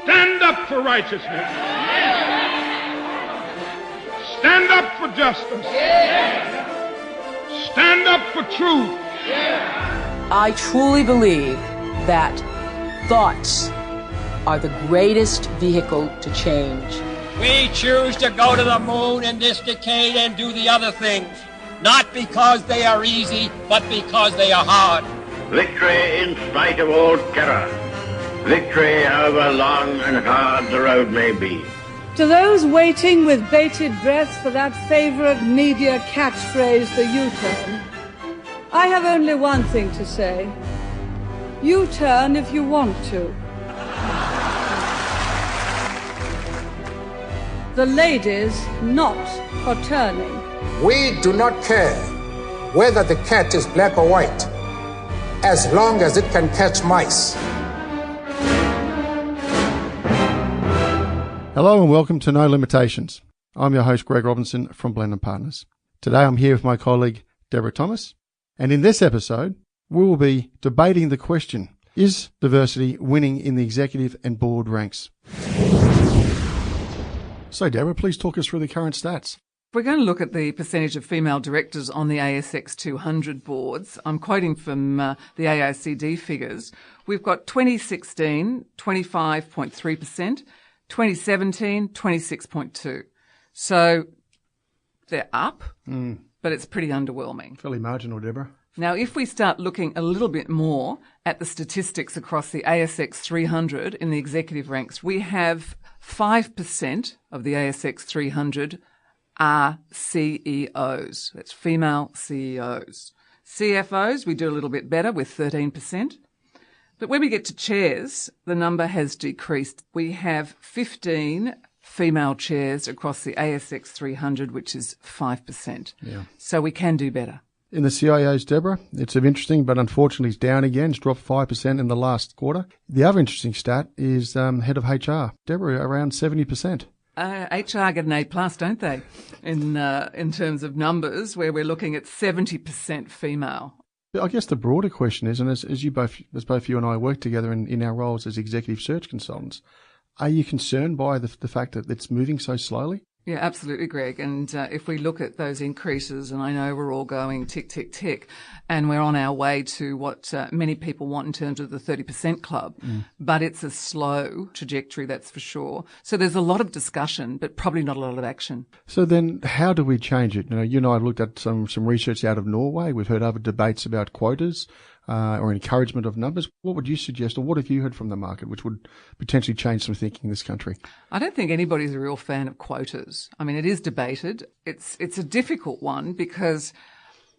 Stand up for righteousness. Stand up for justice. Stand up for truth. I truly believe that thoughts are the greatest vehicle to change. We choose to go to the moon in this decade and do the other things, not because they are easy, but because they are hard. Victory in spite of all terror. Victory however long and hard the road may be. To those waiting with bated breath for that favourite media catchphrase, the U-turn, I have only one thing to say. U-turn if you want to. The ladies not for turning. We do not care whether the cat is black or white, as long as it can catch mice. Hello and welcome to No Limitations. I'm your host Greg Robinson from Blenheim Partners. Today I'm here with my colleague Deborah Thomas, and in this episode we will be debating the question, is diversity winning in the executive and board ranks? So Deborah, please talk us through the current stats. We're going to look at the percentage of female directors on the ASX 200 boards. I'm quoting from the AICD figures. We've got 2016, 25.3%, 2017, 26.2%. So they're up, but it's pretty underwhelming. Fairly marginal, Deborah. Now, if we start looking a little bit more at the statistics across the ASX 300 in the executive ranks, we have 5% of the ASX 300 are CEOs. That's female CEOs. CFOs, we do a little bit better with 13%. But when we get to chairs, the number has decreased. We have 15 female chairs across the ASX 300, which is 5%. Yeah. So we can do better. In the CIOs, Deborah, it's interesting, but unfortunately it's down again. It's dropped 5% in the last quarter. The other interesting stat is head of HR. Deborah, around 70%. HR get an A+, don't they? In terms of numbers, where we're looking at 70% female. I guess the broader question is, and as both you and I work together in our roles as executive search consultants, are you concerned by the fact that it's moving so slowly? Yeah, absolutely, Greg. And if we look at those increases, and I know we're all going tick, tick, tick, and we're on our way to what many people want in terms of the 30% club, but it's a slow trajectory, that's for sure. So there's a lot of discussion, but probably not a lot of action. So then how do we change it? You and I have looked at some research out of Norway. We've heard other debates about quotas. Or encouragement of numbers. What would you suggest, or what have you heard from the market, which would potentially change some thinking in this country? I don't think anybody's a real fan of quotas. I mean, it is debated. It's a difficult one because,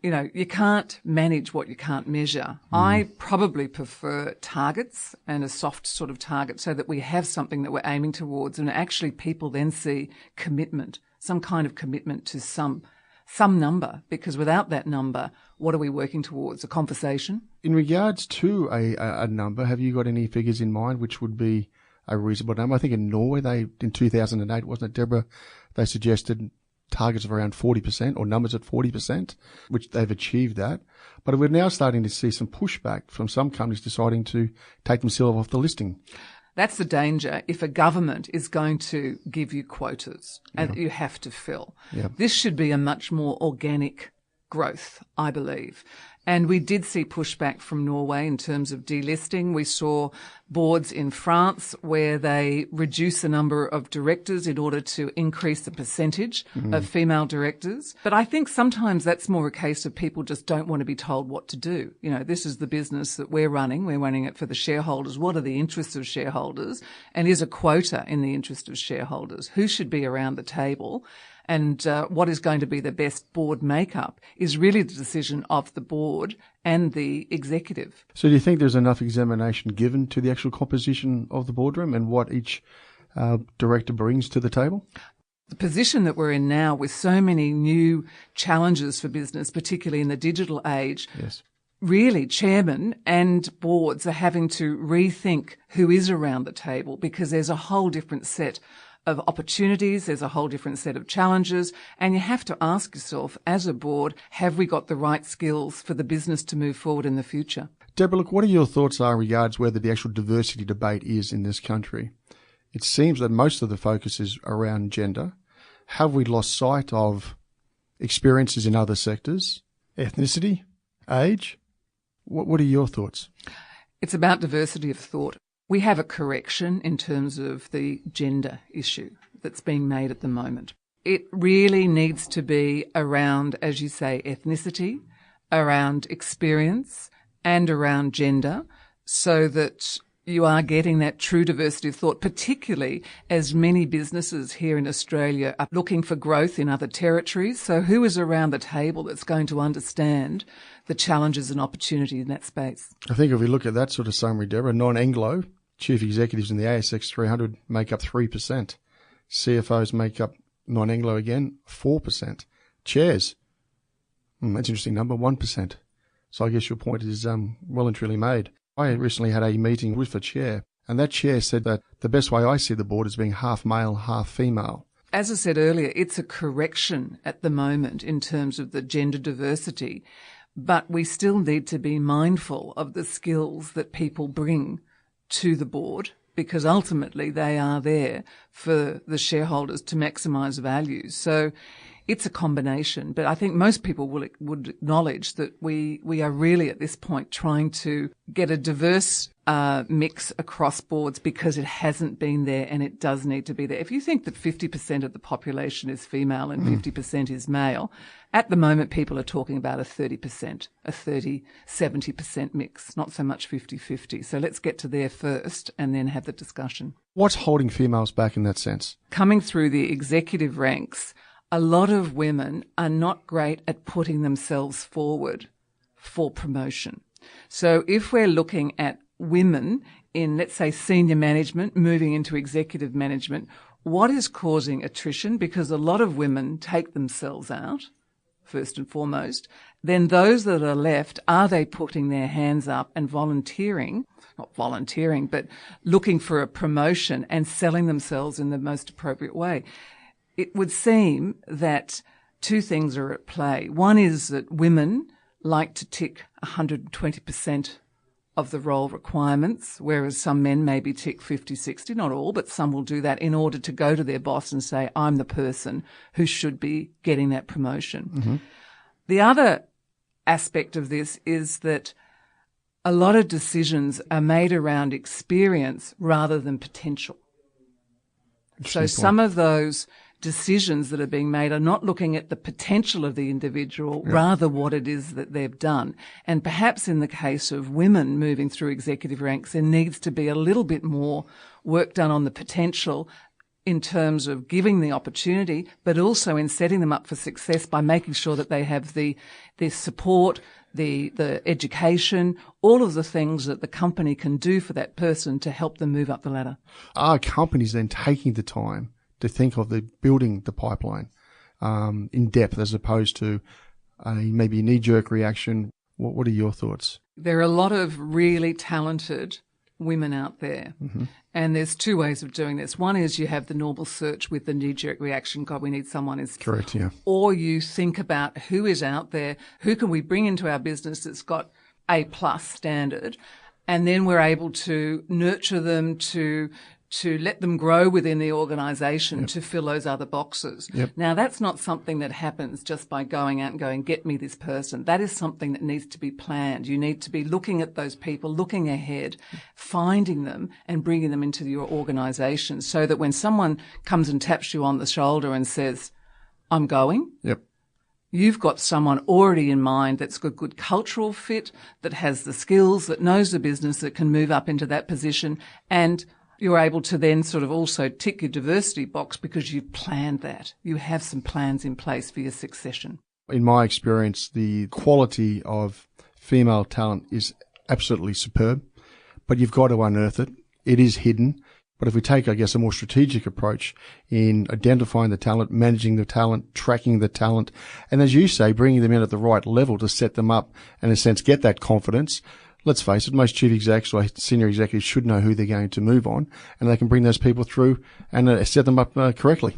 you can't manage what you can't measure. I probably prefer targets and a soft sort of target so that we have something that we're aiming towards, and actually people then see commitment, some kind of commitment to some number, because without that number, what are we working towards? A conversation? In regards to a number, have you got any figures in mind which would be a reasonable number? I think in Norway, in 2008, wasn't it, Deborah, they suggested targets of around 40% or numbers at 40%, which they've achieved that. But we're now starting to see some pushback from some companies deciding to take themselves off the listing. That's the danger if a government is going to give you quotas and you have to fill. Yeah. This should be a much more organic growth, I believe. And we did see pushback from Norway in terms of delisting. We saw boards in France where they reduced the number of directors in order to increase the percentage of female directors. But I think sometimes that's more a case of people just don't want to be told what to do. This is the business that we're running. We're running it for the shareholders. What are the interests of shareholders? And is a quota in the interest of shareholders? Who should be around the table? And what is going to be the best board makeup is really the decision of the board and the executive. So do you think there's enough examination given to the actual composition of the boardroom and what each director brings to the table? The position that we're in now with so many new challenges for business, particularly in the digital age, really chairmen and boards are having to rethink who is around the table, because there's a whole different set of opportunities, there's a whole different set of challenges, and you have to ask yourself, as a board, have we got the right skills for the business to move forward in the future? Deborah, look, what are your thoughts regards whether the actual diversity debate is in this country? it seems that most of the focus is around gender. Have we lost sight of experiences in other sectors, ethnicity, age? What are your thoughts? It's about diversity of thought. We have a correction in terms of the gender issue that's being made at the moment. It really needs to be around, as you say, ethnicity, around experience, and around gender, so that you are getting that true diversity of thought, particularly as many businesses here in Australia are looking for growth in other territories. So who is around the table that's going to understand the challenges and opportunity in that space? I think if we look at that sort of summary, Deborah, non-Anglo chief executives in the ASX 300 make up 3%. CFOs make up non-Anglo again, 4%. Chairs, that's an interesting number, 1%. So I guess your point is well and truly made. I recently had a meeting with a chair, and that chair said that the best way I see the board is being half male, half female. As I said earlier, it's a correction at the moment in terms of the gender diversity, but we still need to be mindful of the skills that people bring to the board, because ultimately they are there for the shareholders to maximise value. So it's a combination, but I think most people would acknowledge that we are really at this point trying to get a diverse mix across boards, because it hasn't been there and it does need to be there. If you think that 50% of the population is female and 50% is male, at the moment people are talking about a 30%, a 70% mix, not so much 50-50. So let's get to there first and then have the discussion. What's holding females back in that sense? Coming through the executive ranks, a lot of women are not great at putting themselves forward for promotion. So if we're looking at women in, let's say, senior management moving into executive management, what is causing attrition? Because a lot of women take themselves out, first and foremost. Then those that are left, are they putting their hands up and volunteering, not volunteering, but looking for a promotion and selling themselves in the most appropriate way? It would seem that two things are at play. One is that women like to tick 120% of the role requirements, whereas some men maybe tick 50-60, not all, but some will do that in order to go to their boss and say, I'm the person who should be getting that promotion. Mm-hmm. The other aspect of this is that a lot of decisions are made around experience rather than potential. So some of those decisions that are being made are not looking at the potential of the individual, rather what it is that they've done. And perhaps in the case of women moving through executive ranks, there needs to be a little bit more work done on the potential in terms of giving the opportunity, but also in setting them up for success by making sure that they have the support, the education, all of the things that the company can do for that person to help them move up the ladder. Are companies then taking the time to think of building the pipeline in depth, as opposed to maybe a knee-jerk reaction? What are your thoughts? There are a lot of really talented women out there, and there's two ways of doing this. One is you have the normal search with the knee-jerk reaction, God, we need someone. Is correct, yeah. Or you think about who is out there, who can we bring into our business that's got A+ standard, and then we're able to nurture them, to let them grow within the organisation to fill those other boxes. Now, that's not something that happens just by going out and going, get me this person. That is something that needs to be planned. You need to be looking at those people, looking ahead, finding them and bringing them into your organisation, so that when someone comes and taps you on the shoulder and says, I'm going, you've got someone already in mind that's got good cultural fit, that has the skills, that knows the business, that can move up into that position, and you're able to then sort of also tick your diversity box because you've planned that. You have some plans in place for your succession. In my experience, the quality of female talent is absolutely superb, but you've got to unearth it. It is hidden. But if we take, I guess, a more strategic approach in identifying the talent, managing the talent, tracking the talent, and as you say, bringing them in at the right level to set them up and, in a sense, get that confidence. Let's face it, most chief execs or senior executives should know who they're going to move on, and they can bring those people through and set them up correctly.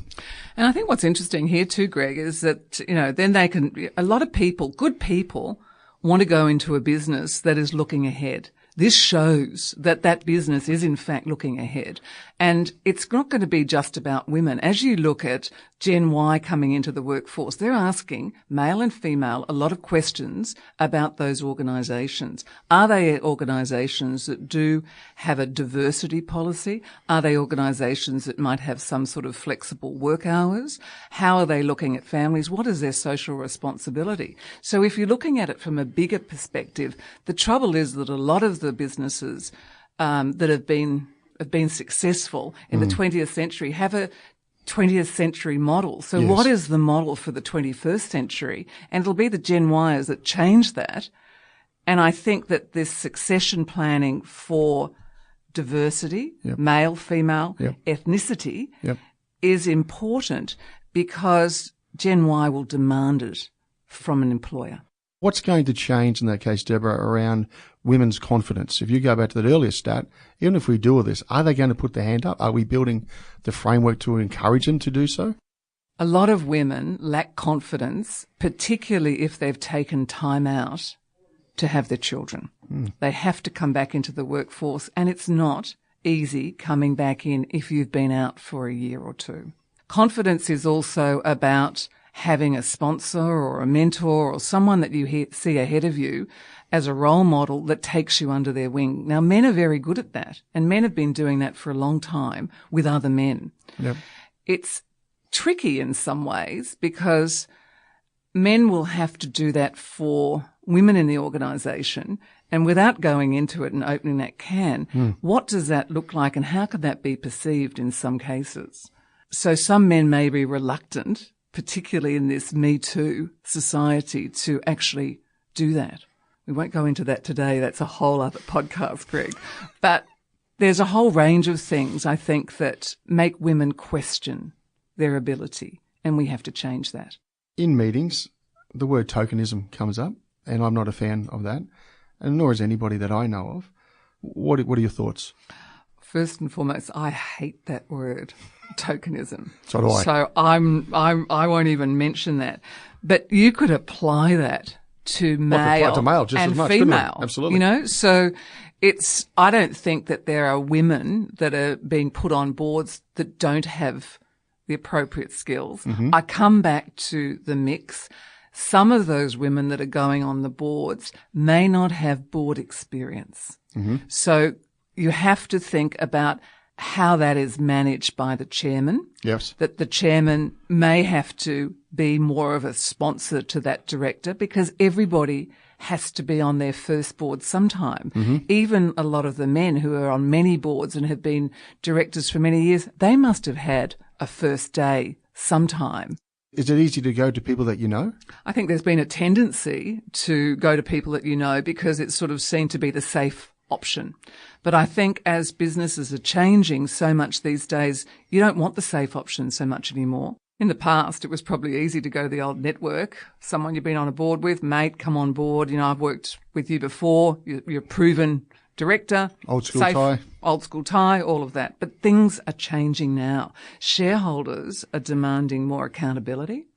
And I think what's interesting here too, Greg, is that, then they can, a lot of people, good people, want to go into a business that is looking ahead. This shows that that business is in fact looking ahead. And it's not going to be just about women. As you look at Gen Y coming into the workforce, they're asking, male and female, a lot of questions about those organisations. Are they organisations that do have a diversity policy? Are they organisations that might have some sort of flexible work hours? How are they looking at families? What is their social responsibility? So if you're looking at it from a bigger perspective, the trouble is that a lot of the businesses that have been successful in the 20th century have a 20th century model. So what is the model for the 21st century? And it'll be the Gen Yers that change that. And I think that this succession planning for diversity, male, female, ethnicity, is important because Gen Y will demand it from an employer. What's going to change in that case, Deborah, around women's confidence? If you go back to that earlier stat, even if we do all this, are they going to put their hand up? Are we building the framework to encourage them to do so? A lot of women lack confidence, particularly if they've taken time out to have their children. They have to come back into the workforce, and it's not easy coming back in if you've been out for a year or two. Confidence is also about having a sponsor or a mentor or someone that you see ahead of you as a role model that takes you under their wing. Now, men are very good at that, and men have been doing that for a long time with other men. It's tricky in some ways because men will have to do that for women in the organisation, and without going into it and opening that can, what does that look like and how could that be perceived in some cases? So some men may be reluctant, particularly in this Me Too society, to actually do that. We won't go into that today. That's a whole other podcast, Greg. But there's a whole range of things, I think, that make women question their ability, and we have to change that. In meetings, the word tokenism comes up, and I'm not a fan of that, and nor is anybody that I know of. What are your thoughts? First and foremost, I hate that word, tokenism. So do I. So I won't even mention that. But you could apply that to male just and as much, female. Absolutely. You know, so I don't think that there are women that are being put on boards that don't have the appropriate skills. I come back to the mix. Some of those women that are going on the boards may not have board experience. So you have to think about how that is managed by the chairman. Yes. That the chairman may have to be more of a sponsor to that director because everybody has to be on their first board sometime. Even a lot of the men who are on many boards and have been directors for many years, they must have had a first day sometime. Is it easy to go to people that you know? I think there's been a tendency to go to people that you know because it's sort of seen to be the safe option. But I think as businesses are changing so much these days, you don't want the safe option so much anymore. In the past, it was probably easy to go to the old network, someone you've been on a board with, mate, come on board. You know, I've worked with you before. You're a proven director. Old school tie. Old school tie, all of that. But things are changing now. Shareholders are demanding more accountability.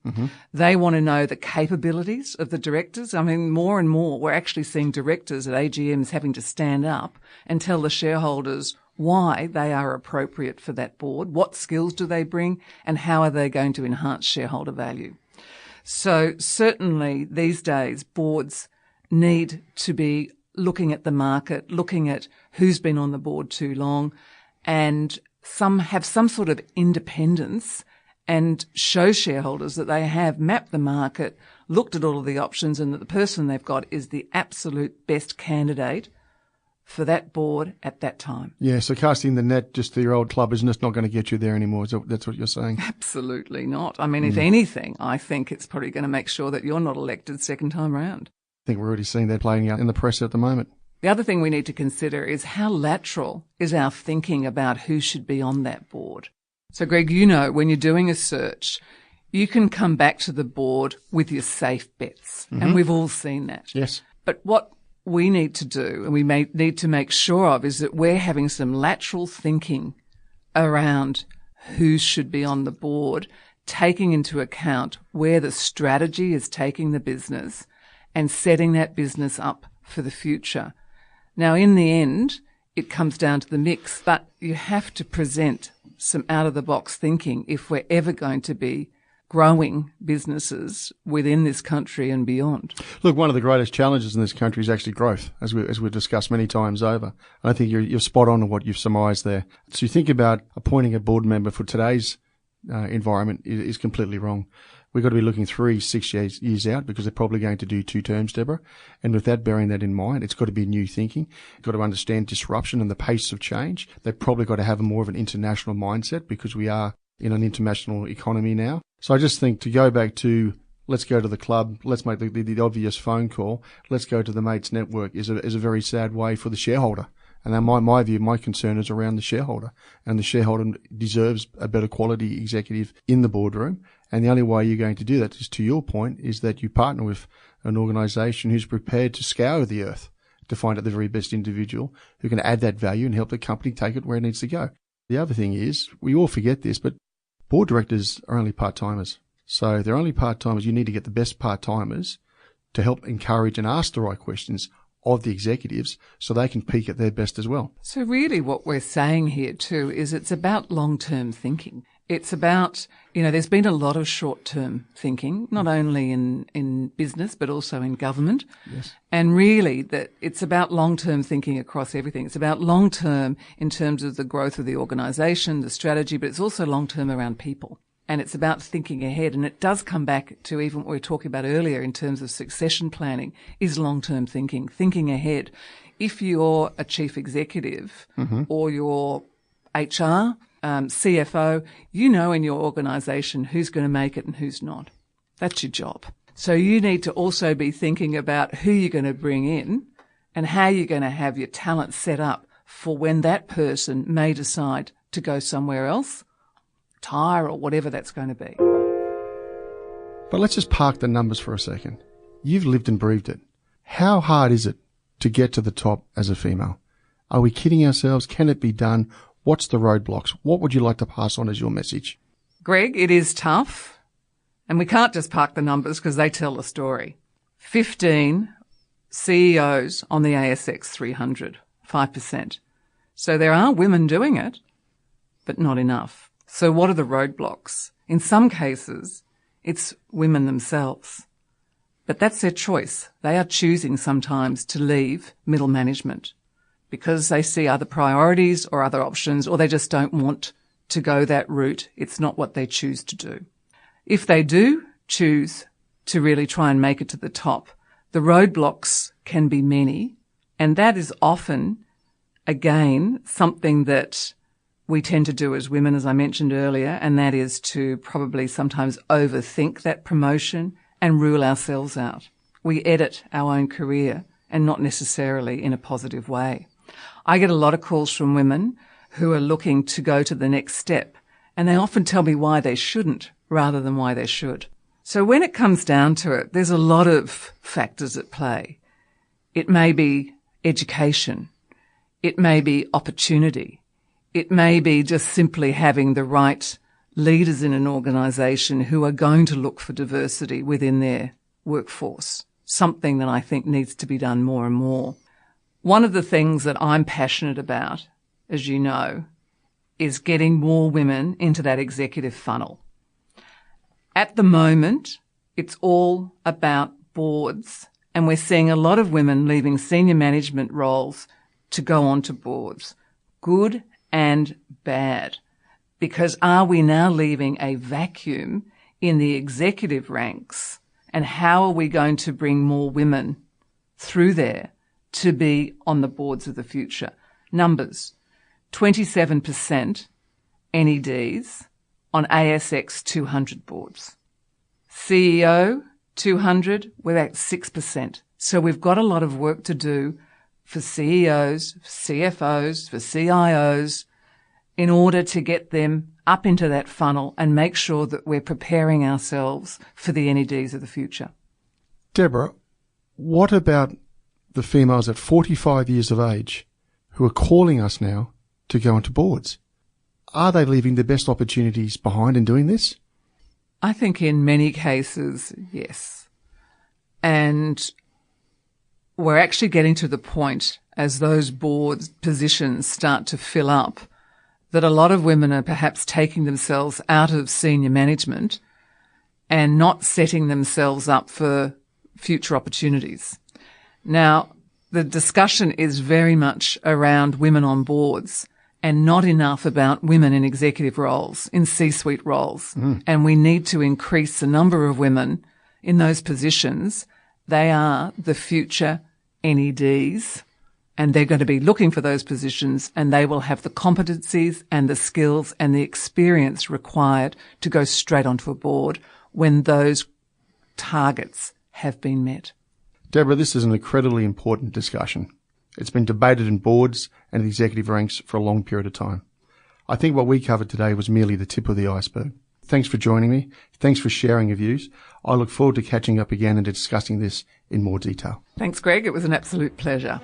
They want to know the capabilities of the directors. I mean, more and more, we're actually seeing directors at AGMs having to stand up and tell the shareholders why they are appropriate for that board, what skills do they bring, and how are they going to enhance shareholder value. So certainly these days, boards need to be looking at the market, looking at who's been on the board too long, and have some sort of independence and show shareholders that they have mapped the market, looked at all of the options, and that the person they've got is the absolute best candidate for that board at that time. Yeah, so casting the net just to your old club is just not going to get you there anymore. That's what you're saying? Absolutely not. I mean, if anything, I think it's probably going to make sure that you're not elected second time round. I think we're already seeing that playing out in the press at the moment. The other thing we need to consider is how lateral is our thinking about who should be on that board. So, Greg, you know, when you're doing a search, you can come back to the board with your safe bets, and we've all seen that. Yes. But what we need to do, and we need to make sure of, is that we're having some lateral thinking around who should be on the board, taking into account where the strategy is taking the business and setting that business up for the future. Now, in the end, it comes down to the mix, but you have to present some out-of-the-box thinking if we're ever going to be growing businesses within this country and beyond. Look, one of the greatest challenges in this country is actually growth, as we've discussed many times over. And I think you're spot on in what you've surmised there. So you think about appointing a board member for today's environment is completely wrong. We've got to be looking 3-6 years out because they're probably going to do 2 terms, Deborah. And with that, bearing that in mind, it's got to be new thinking. You've got to understand disruption and the pace of change. They've probably got to have more of an international mindset because we are in an international economy now. So I just think to go back to let's go to the club, let's make the obvious phone call, let's go to the mates network is a very sad way for the shareholder. And then my view, my concern is around the shareholder. And the shareholder deserves a better quality executive in the boardroom. And the only way you're going to do that is, to your point, is that you partner with an organisation who's prepared to scour the earth to find out the very best individual who can add that value and help the company take it where it needs to go. The other thing is, we all forget this, but board directors are only part-timers. So they're only part-timers. You need to get the best part-timers to help encourage and ask the right questions of the executives so they can peak at their best as well. So really what we're saying here too is it's about long-term thinking. It's about, there's been a lot of short-term thinking, not only in business but also in government. Yes. And really that it's about long-term thinking across everything. It's about long-term in terms of the growth of the organisation, the strategy, but it's also long-term around people. And it's about thinking ahead. And it does come back to even what we were talking about earlier in terms of succession planning is long-term thinking ahead. If you're a chief executive or you're HR, CFO, you know in your organisation who's going to make it and who's not. That's your job. So you need to also be thinking about who you're going to bring in and how you're going to have your talent set up for when that person may decide to go somewhere else, retire or whatever that's going to be. But let's just park the numbers for a second. You've lived and breathed it. How hard is it to get to the top as a female? Are we kidding ourselves? Can it be done? What's the roadblocks? What would you like to pass on as your message? Greg, it is tough. And we can't just park the numbers because they tell the story. 15 CEOs on the ASX 300, 5%. So there are women doing it, but not enough. So what are the roadblocks? In some cases, it's women themselves. But that's their choice. They are choosing sometimes to leave middle management because they see other priorities or other options, or they just don't want to go that route. It's not what they choose to do. If they do choose to really try and make it to the top, the roadblocks can be many, and that is often, again, something that we tend to do as women, as I mentioned earlier, and that is to probably sometimes overthink that promotion and rule ourselves out. We edit our own career and not necessarily in a positive way. I get a lot of calls from women who are looking to go to the next step, and they often tell me why they shouldn't rather than why they should. So when it comes down to it, there's a lot of factors at play. It may be education. It may be opportunity. It may be just simply having the right leaders in an organisation who are going to look for diversity within their workforce, something that I think needs to be done more and more. One of the things that I'm passionate about, as you know, is getting more women into that executive funnel. At the moment, it's all about boards, and we're seeing a lot of women leaving senior management roles to go on to boards. Good and bad. Because are we now leaving a vacuum in the executive ranks? And how are we going to bring more women through there to be on the boards of the future? Numbers. 27% NEDs on ASX 200 boards. CEO 200, we're at 6%. So we've got a lot of work to do for CEOs, for CFOs, for CIOs, in order to get them up into that funnel and make sure that we're preparing ourselves for the NEDs of the future. Deborah, what about the females at 45 years of age who are calling us now to go onto boards? Are they leaving the best opportunities behind in doing this? I think in many cases, yes. And we're actually getting to the point, as those board positions start to fill up, that a lot of women are perhaps taking themselves out of senior management and not setting themselves up for future opportunities. Now, the discussion is very much around women on boards and not enough about women in executive roles, in C-suite roles. And we need to increase the number of women in those positions. They are the future NEDs, and they're going to be looking for those positions, and they will have the competencies and the skills and the experience required to go straight onto a board when those targets have been met. Deborah, this is an incredibly important discussion. It's been debated in boards and executive ranks for a long period of time. I think what we covered today was merely the tip of the iceberg. Thanks for joining me. Thanks for sharing your views. I look forward to catching up again and discussing this in more detail. Thanks, Greg. It was an absolute pleasure.